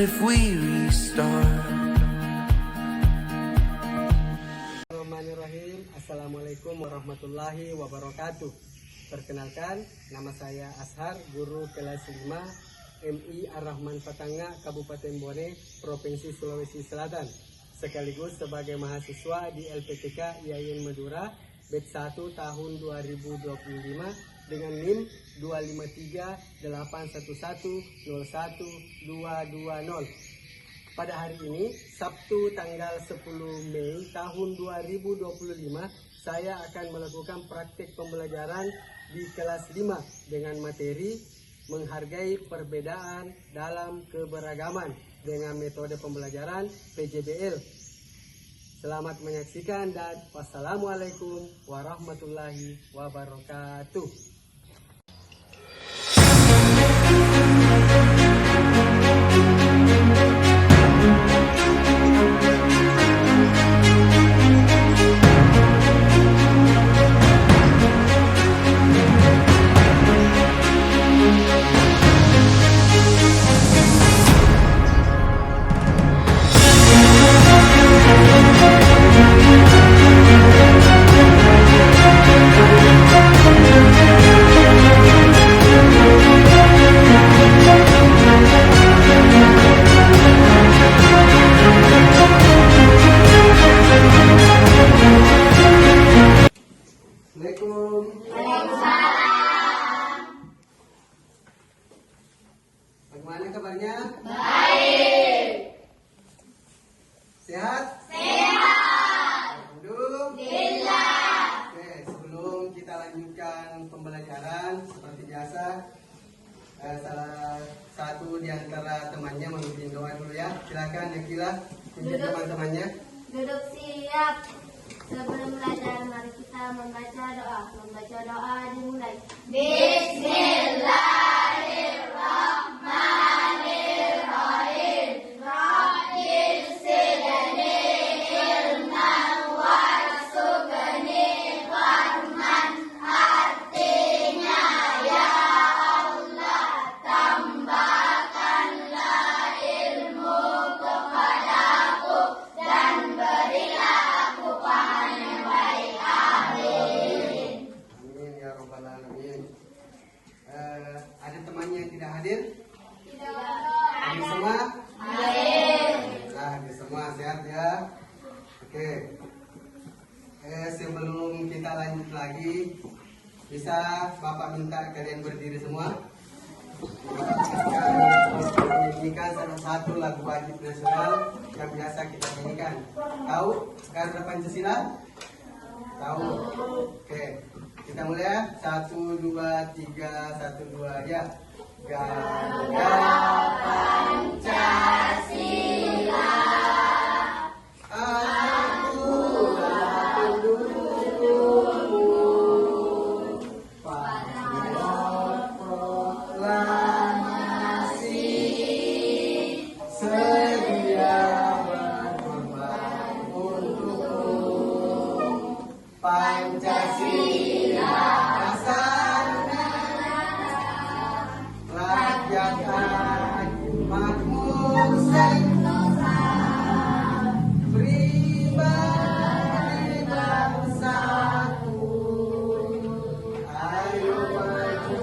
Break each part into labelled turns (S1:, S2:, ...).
S1: if we restart?
S2: Bismillahirrahmanirrahim. Assalamualaikum warahmatullahi wabarakatuh. Perkenalkan, nama saya Ashar, guru kelas 5 MI Ar-Rahman Patanga, Kabupaten Bone, Provinsi Sulawesi Selatan. Sekaligus sebagai mahasiswa di LPTK IAIN Madura, batch 1 tahun 2025 dengan NIM 25381101220. Pada hari ini, Sabtu tanggal 10 Mei tahun 2025, saya akan melakukan praktik pembelajaran di kelas 5 dengan materi menghargai perbedaan dalam keberagaman dengan metode pembelajaran PJBL. Selamat menyaksikan dan wassalamualaikum warahmatullahi wabarakatuh. Bagaimana kabarnya? Baik. Sehat? Sehat. Alhamdulillah. Oke, sebelum kita lanjutkan pembelajaran seperti biasa, salah satu di antara temannya memimpin doa dulu ya. Silakan Yakila, pimpin teman-temannya.
S3: Duduk siap. Sebelum belajar, mari kita membaca doa. Membaca doa dimulai. Bismillahirrahmanirrahim. Rabbil zidni ilman warzuqni fahman. Artinya, ya Allah, tambahkanlah ilmu kepadaku dan berilah aku paham yang baik. Amin.
S2: Amin ya robbal alamin. Ada temannya yang tidak hadir?
S3: Tidak
S2: Hadir semua?
S3: hadir.
S2: Nah, hadir semua, sehat ya. Oke. Sebelum kita lanjut lagi, bisa Bapak minta kalian berdiri semua. Bapak menyanyikan salah satu lagu wajib nasional yang biasa kita nyanyikan. Tahu Garuda Pancasila? Tahu. Oke. Kita mulai ya. 1, 2, 3, 1, 2 ya. Garuda Pancasila, akulah pendukungmu, patriot proklamasi, sedia berkorban untukmu. Pancasila rakyat adil makmur sentosa, pribadi bersatu. Ayo maju,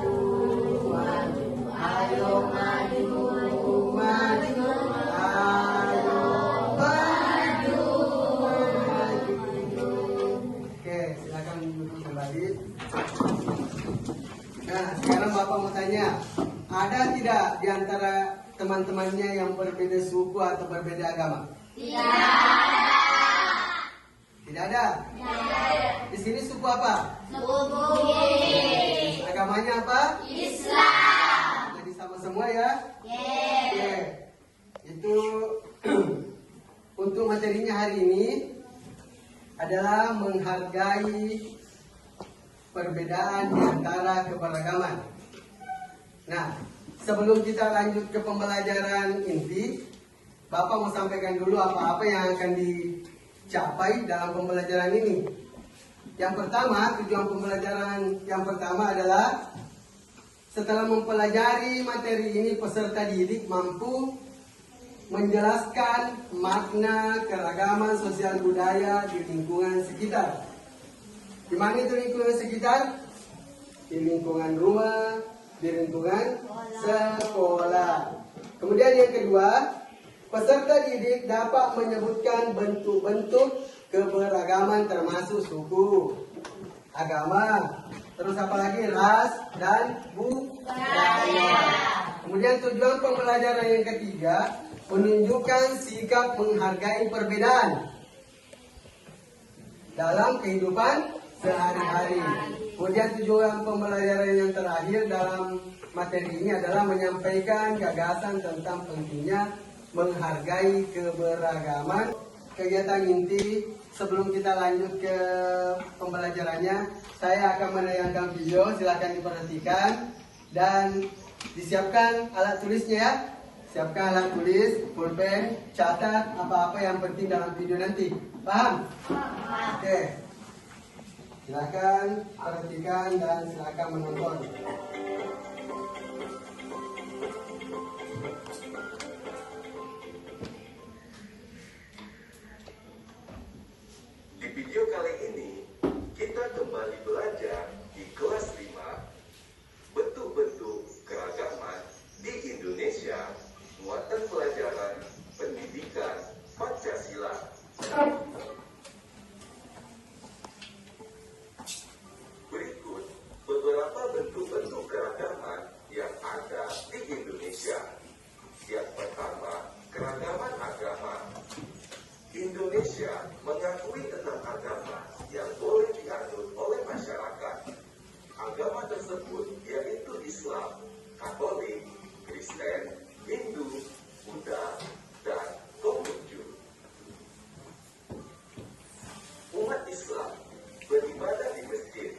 S2: maju, ayo maju, maju, ayo maju, maju. Oke, silakan duduk kembali. Nah, sekarang Bapak mau tanya, ada tidak di antara teman-temannya yang berbeda suku atau berbeda agama?
S3: Tidak ada.
S2: Tidak ada? Di sini suku apa?
S3: Suku Bugis.
S2: Agamanya apa?
S3: Islam.
S2: Jadi sama semua ya? Oke. Itu untuk materinya hari ini adalah menghargai perbedaan di antara keberagaman. Nah, sebelum kita lanjut ke pembelajaran inti, Bapak mau sampaikan dulu apa-apa yang akan dicapai dalam pembelajaran ini. Yang pertama, tujuan pembelajaran yang pertama adalah setelah mempelajari materi ini, peserta didik mampu menjelaskan makna keragaman sosial budaya di lingkungan sekitar. Di mana itu lingkungan sekitar? Di lingkungan rumah, di lingkungan sekolah. Kemudian yang kedua, peserta didik dapat menyebutkan bentuk-bentuk keberagaman termasuk suku, agama, terus apa lagi, ras dan budaya. Kemudian tujuan pembelajaran yang ketiga, menunjukkan sikap menghargai perbedaan dalam kehidupan sehari-hari. Kemudian tujuan pembelajaran yang terakhir dalam materi ini adalah menyampaikan gagasan tentang pentingnya menghargai keberagaman. Kegiatan inti, sebelum kita lanjut ke pembelajarannya, saya akan menayangkan video, silakan diperhatikan dan disiapkan alat tulisnya ya. Siapkan alat tulis, pulpen, catat apa-apa yang penting dalam video nanti. Paham? Oke. Silakan perhatikan dan silakan menonton.
S4: Di video kali ini, kita kembali belajar di kelas 5, bentuk-bentuk keragaman di Indonesia, muatan pelajaran pendidikan Pancasila. Berikut beberapa bentuk-bentuk keragaman yang ada di Indonesia. Yang pertama, keragaman agama. Indonesia mengakui 6 agama yang boleh dianut oleh masyarakat. Agama tersebut yaitu Islam, Katolik, Kristen, Hindu, Buddha, dan Konghucu. Umat Islam beribadah di masjid,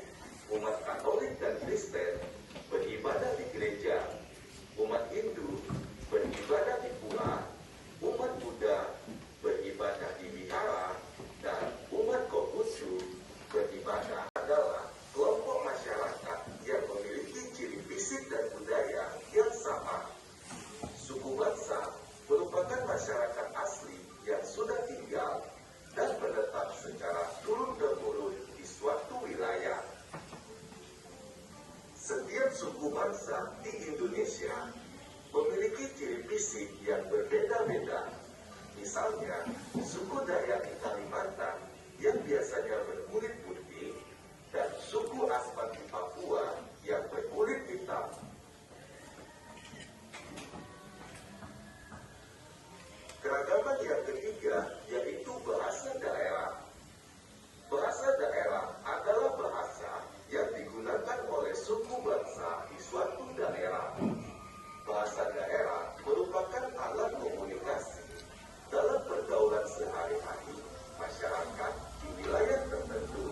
S4: umat Katolik dan Kristen beribadah di gereja, umat Hindu beribadah di pura, umat Buddha beribadah di wihara, dan umat Konghucu beribadah adalah kelompok masyarakat yang memiliki ciri fisik dan budaya yang sama. Suku bangsa merupakan masyarakat asli yang sudah tinggal dan menetap secara turun-temurun di suatu wilayah. Setiap suku bangsa di Indonesia memiliki ciri fisik yang berbeda-beda. Misalnya, suku Dayak di Kalimantan yang biasanya berkulit putih dan suku Asmat di Papua yang berkulit hitam. Keragaman yang ketiga yaitu bahasa daerah. Bahasa daerah adalah bahasa yang digunakan oleh suku bangsa di suatu daerah. Bahasa daerah merupakan alat komunikasi dalam pergaulan sehari-hari masyarakat di wilayah tertentu.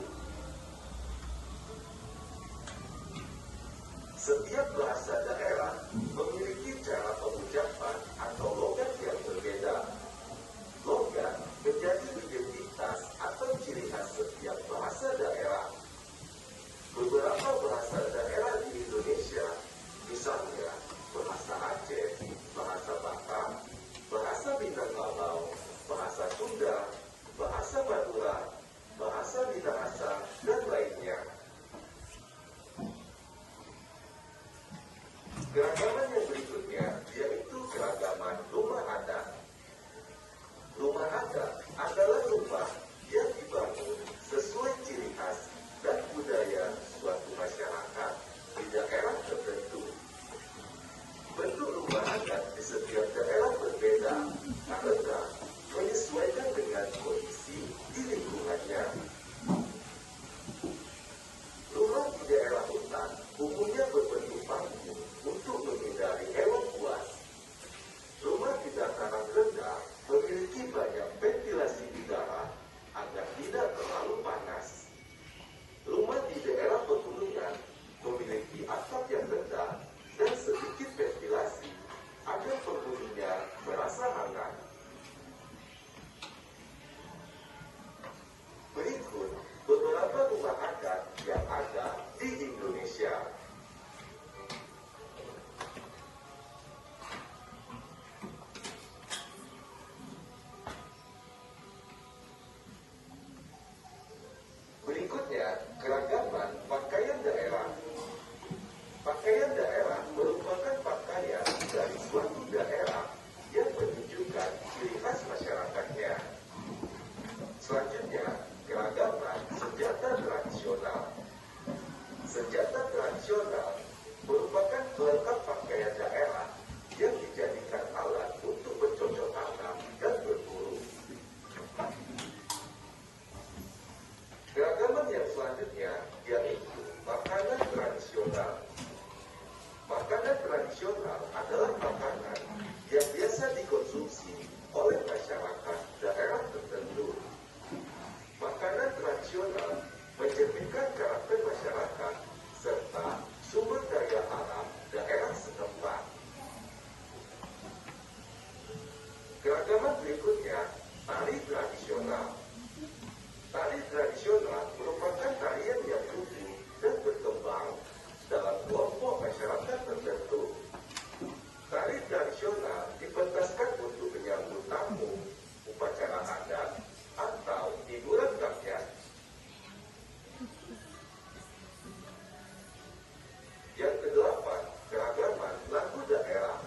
S4: Setiap bahasa daerah memiliki cara pengucapan atau logat yang berbeda. Logat menjadi identitas atau ciri khas setiap bahasa daerah. Beberapa bahasa daerah di Indonesia, misalnya bahasa Aceh, bahasa Batak, bahasa Minangkabau, bahasa Sunda, bahasa Madura, bahasa Minahasa, dan lainnya. menunjukkan karakter masyarakat serta sumber daya alam daerah setempat. Keragaman berikutnya, tari tradisional. Tari tradisional merupakan tarian yang tumbuh dan berkembang dalam kelompok masyarakat tertentu. Tari tradisional dipentaskan untuk menyambut tamu, upacara adat, atau hiburan rakyat. Yang kedelapan, keragaman lagu daerah.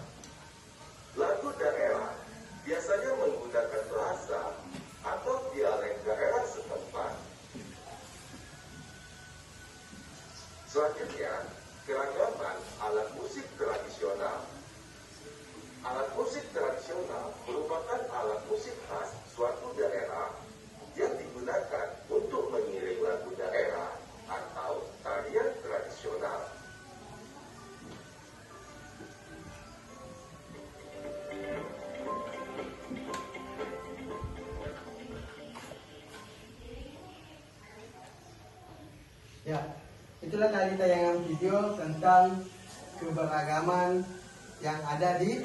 S4: Lagu daerah biasanya menggunakan bahasa atau dialek daerah setempat. Selanjutnya, keragaman alat musik tradisional. Alat musik tradisional merupakan alat musik khas suatu daerah yang digunakan untuk mengiring lagu daerah atau tarian tradisional.
S2: Ya, itulah tadi tayangan video tentang keberagaman yang ada di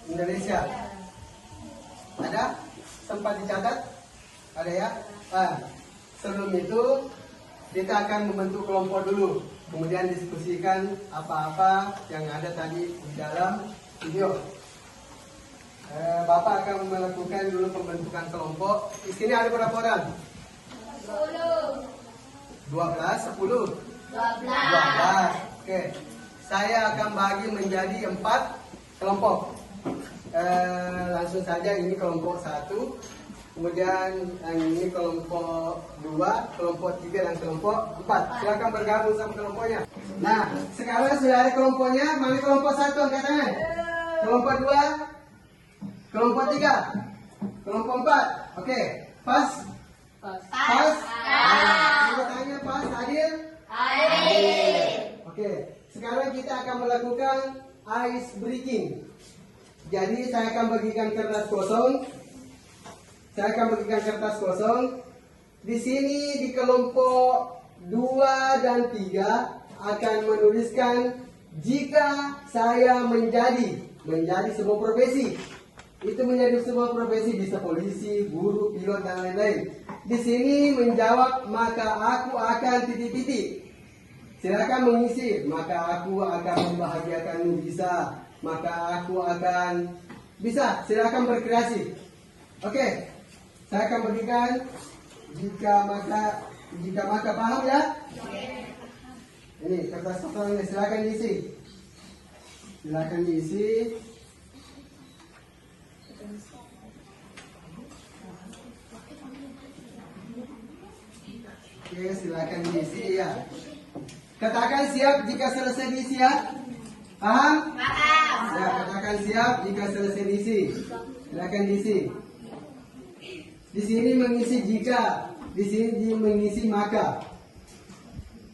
S2: Indonesia. Ada? Sempat dicatat? Ada ya? Sebelum itu kita akan membentuk kelompok dulu, kemudian diskusikan apa-apa yang ada tadi di dalam video. Bapak akan melakukan dulu pembentukan kelompok. Di sini ada berapa orang?
S3: 10.
S2: 12, 10?
S3: 12.
S2: Oke. Saya akan bagi menjadi 4 kelompok. Langsung saja, ini kelompok 1, kemudian yang ini kelompok 2, kelompok 3, dan kelompok 4. Silakan bergabung sama kelompoknya. Nah, sekarang sudah ada kelompoknya. Mana kelompok 1 angkat tangan? Kelompok 2, kelompok 3, kelompok 4. Oke, pas. Pas. Nah, tanya pas, adil?
S3: Adil.
S2: Oke, sekarang kita akan melakukan ice breaking. Jadi saya akan bagikan kertas kosong. Di sini di kelompok 2 dan 3 akan menuliskan jika saya menjadi sebuah profesi. Itu menjadi sebuah profesi, bisa polisi, guru, pilot, dan lain-lain. Di sini menjawab maka aku akan titik-titik. Silakan mengisi, maka aku akan membahagiakanmu, bisa, maka aku akan bisa. Silakan berkreasi. Oke, saya akan berikan jika maka paham ya? Ini kertas kosongnya, silakan diisi. Oke, silakan diisi ya. Katakan siap jika selesai diisi ya. Paham?
S3: Paham.
S2: Ya, katakan siap jika selesai diisi. Silakan diisi. Di sini mengisi jika, di sini mengisi maka.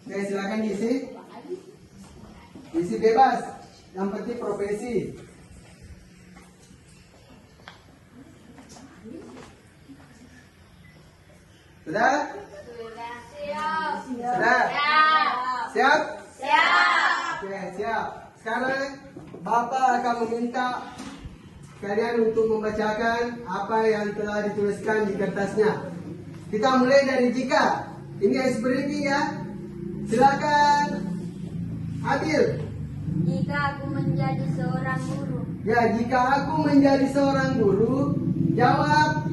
S2: Oke, silakan diisi. Diisi bebas. Yang penting profesi. Sudah?
S3: Siap.
S2: Sudah? Siap?
S3: Siap.
S2: Oke, siap. Sekarang Bapak akan meminta kalian untuk membacakan apa yang telah dituliskan di kertasnya. Kita mulai dari jika. Ini ice breaking ya. Silakan Adil.
S3: Jika aku menjadi seorang guru,
S2: Ya, jika aku menjadi seorang guru, jawab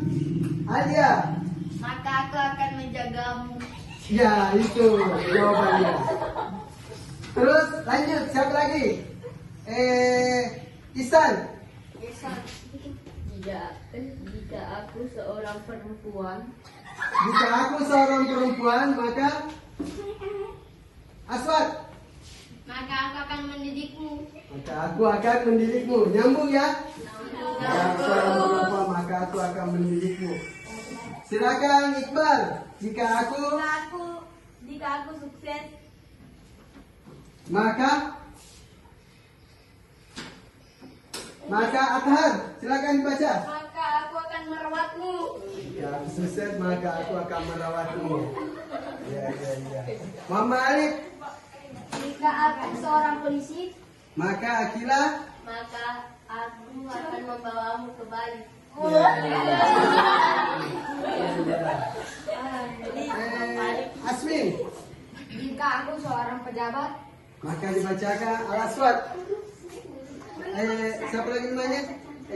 S2: Alia.
S3: maka aku akan menjagamu.
S2: Ya, itu jawabannya. Terus lanjut, siapa lagi? Isan.
S3: Jika aku seorang perempuan,
S2: Jika aku seorang perempuan, maka Aswad.
S3: maka aku akan mendidikmu.
S2: Maka aku akan mendidikmu. Nyambung ya? Jika aku seorang perempuan, maka aku akan mendidikmu. Silakan Iqbal. Jika aku
S3: sukses,
S2: maka Maka Athar, silakan dibaca.
S3: Maka aku akan merawatmu.
S2: Ya, Suset, maka aku akan merawatmu. Ya. Muhammad Alif.
S3: Jika aku seorang polisi,
S2: Maka Akila.
S3: maka aku akan membawamu ke Bali.
S2: Asmin.
S3: Jika aku seorang pejabat,
S2: Maka dibacakan Al-Aswad. Siapa lagi namanya?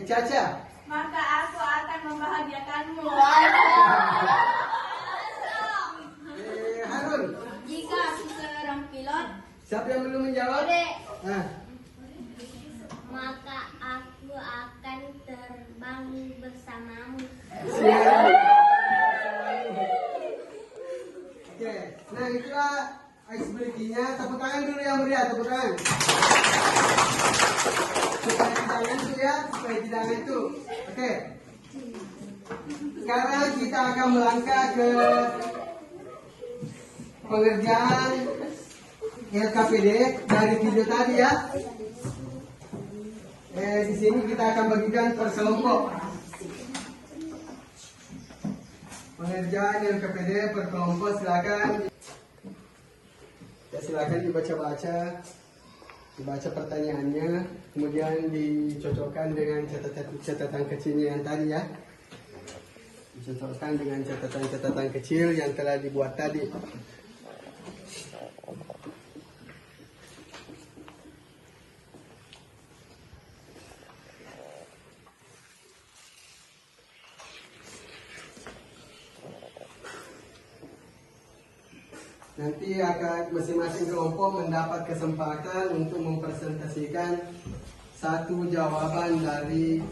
S2: Caca.
S3: maka aku akan membahagiakanmu.
S2: Harun.
S3: Jika aku seorang pilot,
S2: Siapa yang belum menjawab?
S3: Dek.
S2: Ah,
S3: maka aku akan terbang bersamamu.
S2: siap. Oke, nah itulah ice breaking-nya. Tepuk tangan dulu yang meriah, tepuk tangan. Supaya tidak ngantuk ya, supaya tidak ngantuk. Oke. Sekarang kita akan melangkah ke pengerjaan LKPD dari video tadi ya. Di sini kita akan bagikan per kelompok. Pengerjaan LKPD per kelompok, silakan. Ya, silakan dibaca pertanyaannya, kemudian dicocokkan dengan catatan kecilnya yang tadi ya. Dicocokkan dengan catatan kecil yang telah dibuat tadi. Nanti akan masing-masing kelompok mendapat kesempatan untuk mempresentasikan satu jawaban dari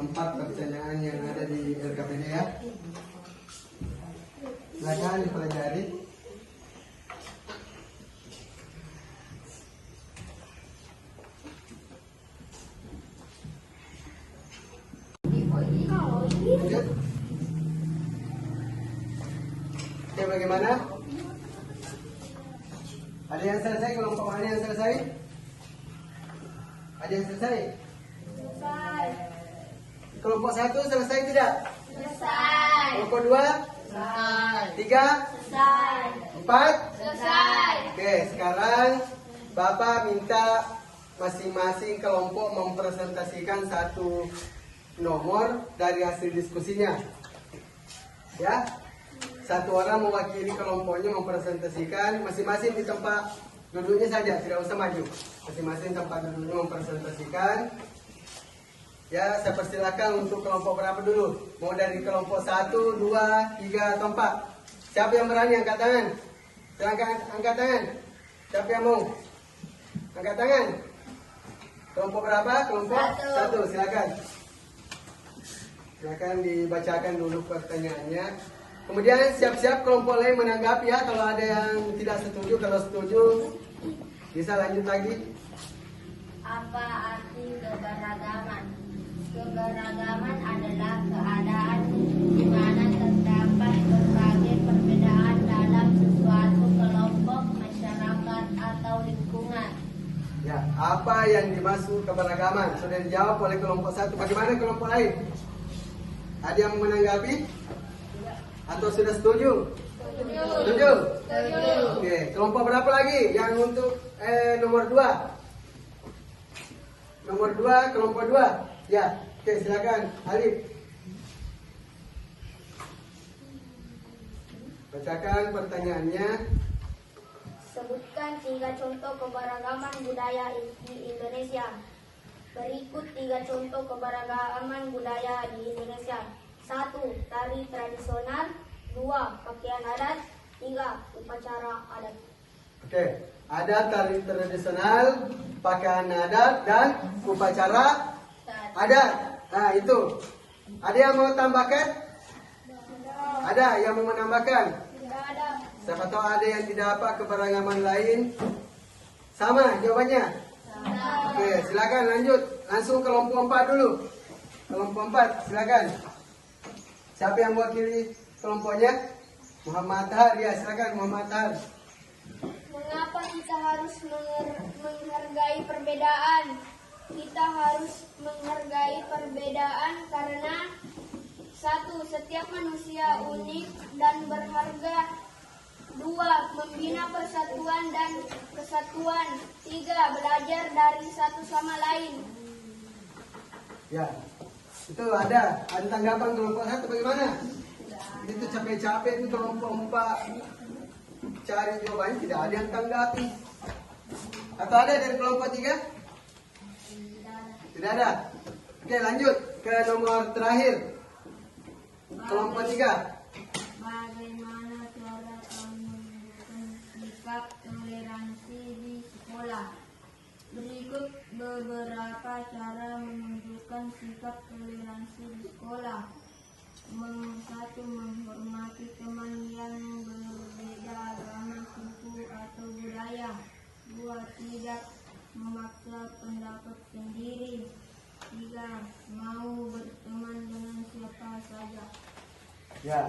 S2: 4 pertanyaan yang ada di LKPD ya. Silakan dipelajari. Lanjut. Oke, bagaimana? Ada yang selesai? Kelompok mana yang selesai? Ada yang selesai?
S3: Selesai.
S2: Kelompok 1 selesai tidak?
S3: Selesai.
S2: Kelompok 2?
S3: Selesai.
S2: 3?
S3: Selesai.
S2: 4?
S3: Selesai.
S2: Oke, sekarang Bapak minta masing-masing kelompok mempresentasikan satu nomor dari hasil diskusinya. Ya, satu orang mewakili kelompoknya mempresentasikan, masing-masing di tempat duduknya saja, tidak usah maju. Masing-masing tempat duduknya mempresentasikan. Ya, saya persilakan untuk kelompok berapa dulu? Mau dari kelompok 1, 2, 3, atau 4? Siapa yang berani angkat tangan? Silakan angkat tangan. Siapa yang mau? Angkat tangan. Kelompok berapa? Kelompok 1, silakan. Silakan dibacakan dulu pertanyaannya. Kemudian siap-siap kelompok lain menanggapi ya. Kalau ada yang tidak setuju, kalau setuju bisa lanjut lagi.
S3: Apa arti keberagaman? Keberagaman adalah keadaan di mana terdapat berbagai perbedaan dalam sesuatu kelompok, masyarakat, atau lingkungan.
S2: Ya, apa yang dimaksud keberagaman? Sudah dijawab oleh kelompok 1. Bagaimana kelompok lain? Ada yang menanggapi? Atau sudah setuju? Setuju? Oke, kelompok berapa lagi? Yang untuk nomor 2? Nomor 2, kelompok 2. Ya, oke, silakan Alif. Bacakan pertanyaannya.
S3: Sebutkan 3 contoh keberagaman budaya di Indonesia. Berikut 3 contoh keberagaman budaya di Indonesia. 1. Tari tradisional. 2. Pakaian adat. 3. Upacara adat.
S2: Oke, ada tari tradisional, pakaian adat, dan upacara adat. Nah, itu. Ada yang mau tambahkan? Ada yang mau menambahkan?
S3: Tidak ada.
S2: Siapa tahu ada yang didapat keberagaman lain. Sama jawabannya. Oke, silakan lanjut. Langsung kelompok 4 dulu. Kelompok 4, silakan. Siapa yang mewakili kelompoknya? Muhammad Tahar, ya silakan Muhammad Tahar.
S3: Mengapa kita harus menghargai perbedaan? kita harus menghargai perbedaan karena satu, setiap manusia unik dan berharga. Dua, membina persatuan dan kesatuan. Tiga, belajar dari satu sama lain.
S2: Ya, itu ada tanggapan kelompok satu bagaimana? Itu capek-capek itu kelompok 4 cari jawabannya tidak ada yang tanggapi. Atau ada dari kelompok 3? Tidak ada. Oke, lanjut ke nomor terakhir. Kelompok 3.
S3: Bagaimana cara kamu menunjukkan sikap toleransi di sekolah? Berikut beberapa cara menunjukkan sikap toleransi di sekolah. Satu, menghormati teman yang berbeda agama, suku, atau budaya. Dua, tidak memaksa pendapat sendiri. Tiga, mau berteman dengan siapa saja.
S2: Ya,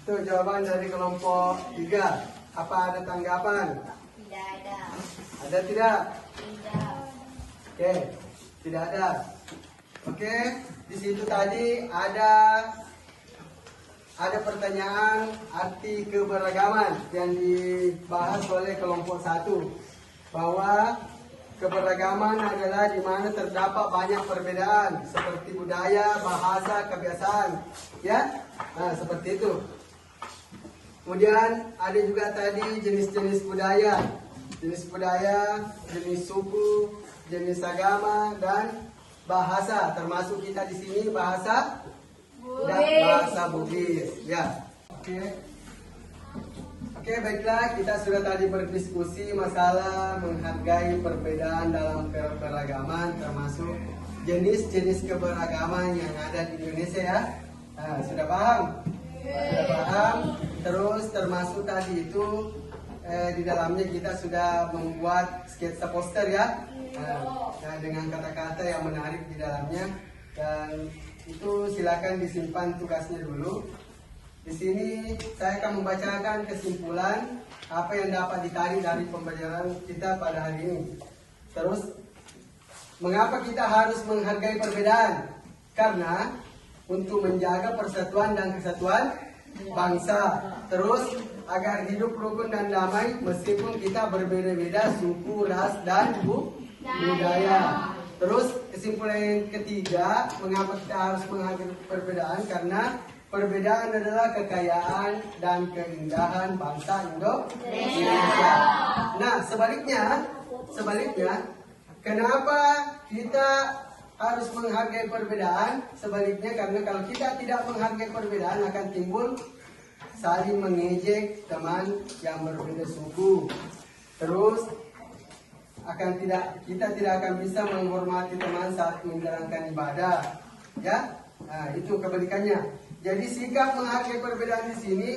S2: itu jawaban dari kelompok 3. Apa ada tanggapan?
S3: Tidak ada.
S2: Ada tidak?
S3: Tidak.
S2: Oke, tidak ada. Oke, di situ tadi ada pertanyaan arti keberagaman yang dibahas oleh kelompok 1, bahwa keberagaman adalah di mana terdapat banyak perbedaan seperti budaya, bahasa, kebiasaan, ya. Nah, seperti itu. Kemudian ada juga tadi jenis-jenis budaya, jenis suku, jenis agama dan bahasa. Termasuk kita di sini bahasa dan bahasa Bugis, ya. Oke, baiklah, kita sudah tadi berdiskusi masalah menghargai perbedaan dalam keberagaman, termasuk jenis-jenis keberagaman yang ada di Indonesia, ya. Nah, sudah paham? Sudah paham? Terus termasuk tadi itu di dalamnya kita sudah membuat sketsa poster, ya. Nah, dengan kata-kata yang menarik di dalamnya, dan itu silakan disimpan tugasnya dulu. Di sini saya akan membacakan kesimpulan apa yang dapat ditarik dari pembelajaran kita pada hari ini. Terus, mengapa kita harus menghargai perbedaan? Karena untuk menjaga persatuan dan kesatuan bangsa. Terus, agar hidup rukun dan damai meskipun kita berbeda-beda suku, ras, dan budaya. Terus kesimpulan yang ketiga, mengapa kita harus menghargai perbedaan? Karena perbedaan adalah kekayaan dan keindahan bangsa Indonesia. Nah, sebaliknya, kenapa kita harus menghargai perbedaan? Sebaliknya, karena kalau kita tidak menghargai perbedaan akan timbul saling mengejek teman yang berbeda suku. Terus kita tidak akan bisa menghormati teman saat menjalankan ibadah, ya. Nah, itu kebalikannya. Jadi sikap menghargai perbedaan di sini,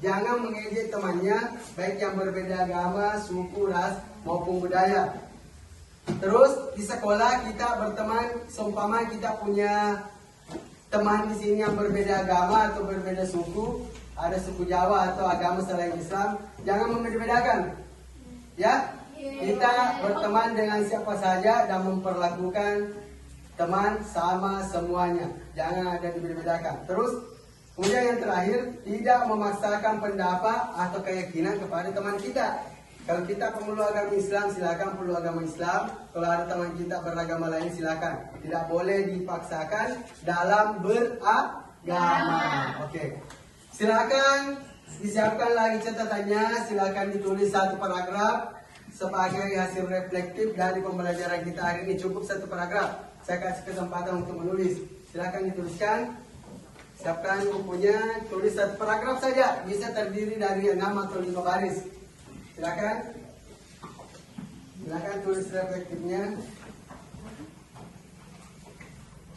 S2: jangan mengejek temannya, baik yang berbeda agama, suku, ras maupun budaya. Terus di sekolah kita berteman, seumpama kita punya teman di sini yang berbeda agama atau berbeda suku, ada suku Jawa atau agama selain Islam, jangan membeda-bedakan, ya. Kita berteman dengan siapa saja dan memperlakukan teman sama semuanya, jangan ada dibedakan. Terus kemudian yang terakhir, tidak memaksakan pendapat atau keyakinan kepada teman kita. Kalau kita pemeluk agama Islam, silakan peluk agama Islam. Kalau ada teman kita beragama lain, silakan. Tidak boleh dipaksakan dalam beragama. Oke. Silakan disiapkan lagi catatannya. Silakan ditulis satu paragraf sebagai hasil reflektif dari pembelajaran kita hari ini. Cukup satu paragraf. Saya kasih kesempatan untuk menulis. Silakan dituliskan. Siapkan bukunya, tulis satu paragraf saja. Bisa terdiri dari 6 atau 5 baris. Silakan tulis reflektifnya.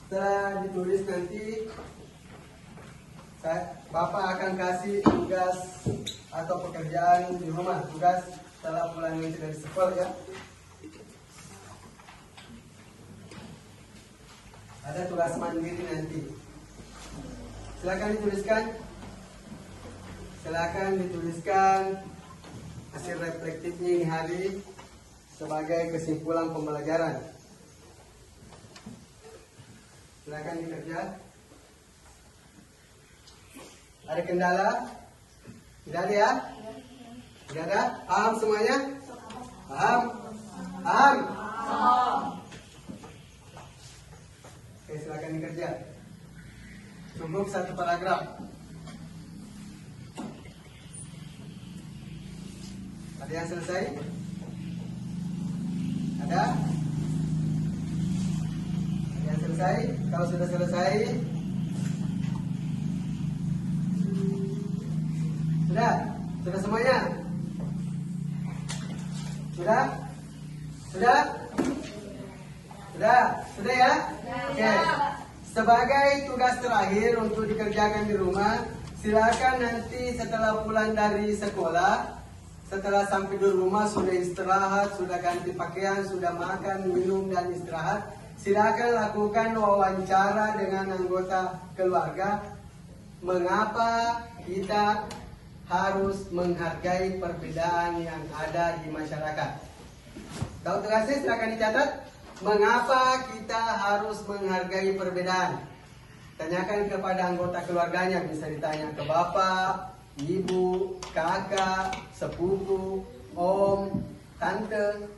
S2: Setelah ditulis nanti Bapak akan kasih tugas atau pekerjaan di rumah. Tugas setelah pulang nanti dari sekolah, ya. Ada tugas mandiri nanti. Silakan dituliskan hasil reflektifnya ini hari sebagai kesimpulan pembelajaran. Silakan bekerja. Ada kendala? Tidak ada ya? Tidak ada? Paham semuanya? Paham? Paham? Oke, silakan bekerja. Cukup satu paragraf. Ada yang selesai? Ada? Ada yang selesai? Kalau sudah selesai, sudah? Sudah semuanya? Sudah? Sudah? Sudah? Sudah ya? Oke. Sebagai tugas terakhir untuk dikerjakan di rumah, silakan nanti setelah pulang dari sekolah, setelah sampai di rumah sudah istirahat, sudah ganti pakaian, sudah makan, minum dan istirahat, silakan lakukan wawancara dengan anggota keluarga. Mengapa kita harus menghargai perbedaan yang ada di masyarakat? Tahu tugasnya silakan dicatat. Mengapa kita harus menghargai perbedaan? Tanyakan kepada anggota keluarganya, bisa ditanya ke bapak, ibu, kakak, sepupu, om, tante,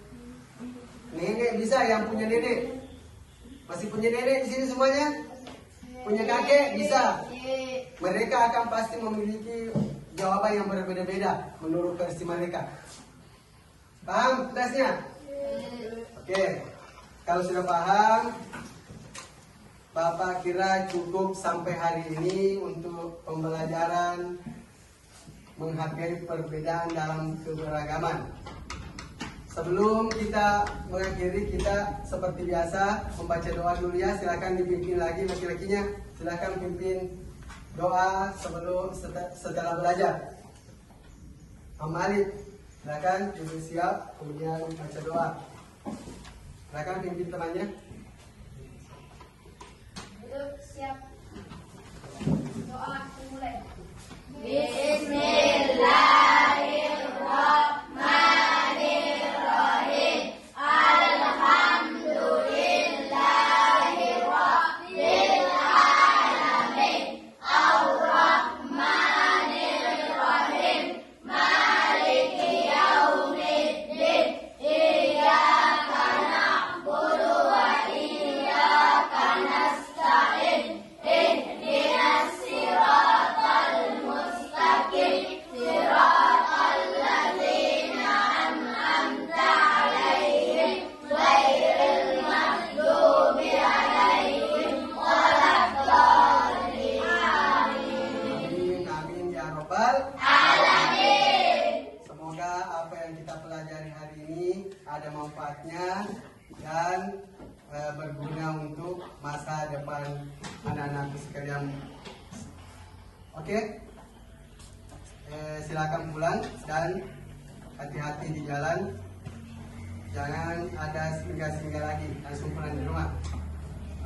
S2: nenek, bisa yang punya nenek. Masih punya nenek di sini semuanya? Punya kakek? Bisa. Mereka akan pasti memiliki jawaban yang berbeda-beda menurut versi mereka. Paham tugasnya? Oke. Kalau sudah paham, Bapak kira cukup sampai hari ini untuk pembelajaran menghargai perbedaan dalam keberagaman. Sebelum kita mengakhiri, kita seperti biasa membaca doa dulu ya. Silakan dipimpin lagi laki-lakinya. Silakan pimpin doa sebelum setelah belajar. Amalid, silakan duduk siap, kemudian baca doa. Silakan pimpin temannya.
S3: Duduk siap. Doa dimulai.
S2: Semoga apa yang kita pelajari hari ini ada manfaatnya dan berguna untuk masa depan anak-anak sekalian. Oke, silakan pulang dan hati-hati di jalan. Jangan ada singgah-singgah lagi, langsung pulang di rumah.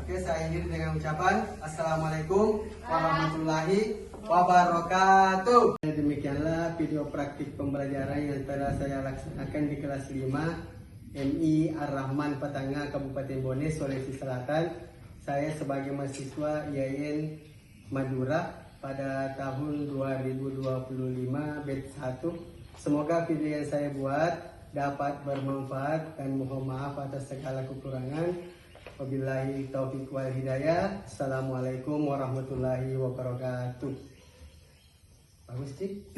S2: Oke, saya akhiri dengan ucapan Assalamualaikum warahmatullahi wabarakatuh. Demikianlah video praktik pembelajaran yang telah saya laksanakan di kelas 5 MI Ar-Rahman Patanga, Kabupaten Bone, Sulawesi Selatan. Saya sebagai mahasiswa IAIN Madura pada tahun 2025 batch 1. Semoga video yang saya buat dapat bermanfaat dan mohon maaf atas segala kekurangan. Wabillahi taufiq wal hidayah. Assalamualaikum warahmatullahi wabarakatuh. Bagus, Cik.